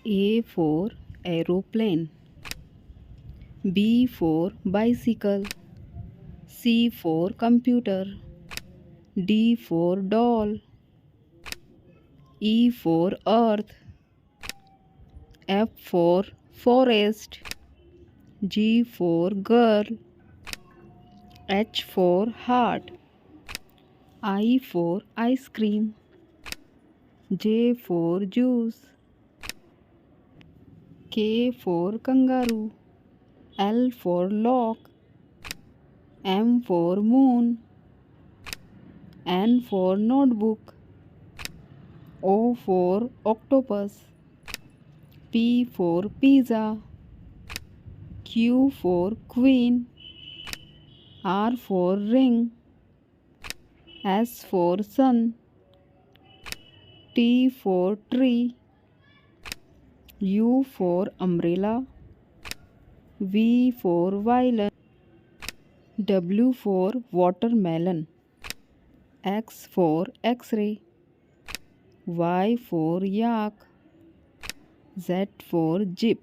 A for aeroplane. B for bicycle. C for computer. D for doll. E for earth. F for forest. G for girl. H for heart. I for ice cream. J for juice. K for kangaroo. L for lock. M for moon. N for notebook. O for octopus. P for pizza. Q for queen. R for ring. S for sun. T for tree. U for umbrella. V for violin. W for watermelon. X for X-ray. Y for yak. Z for jeep.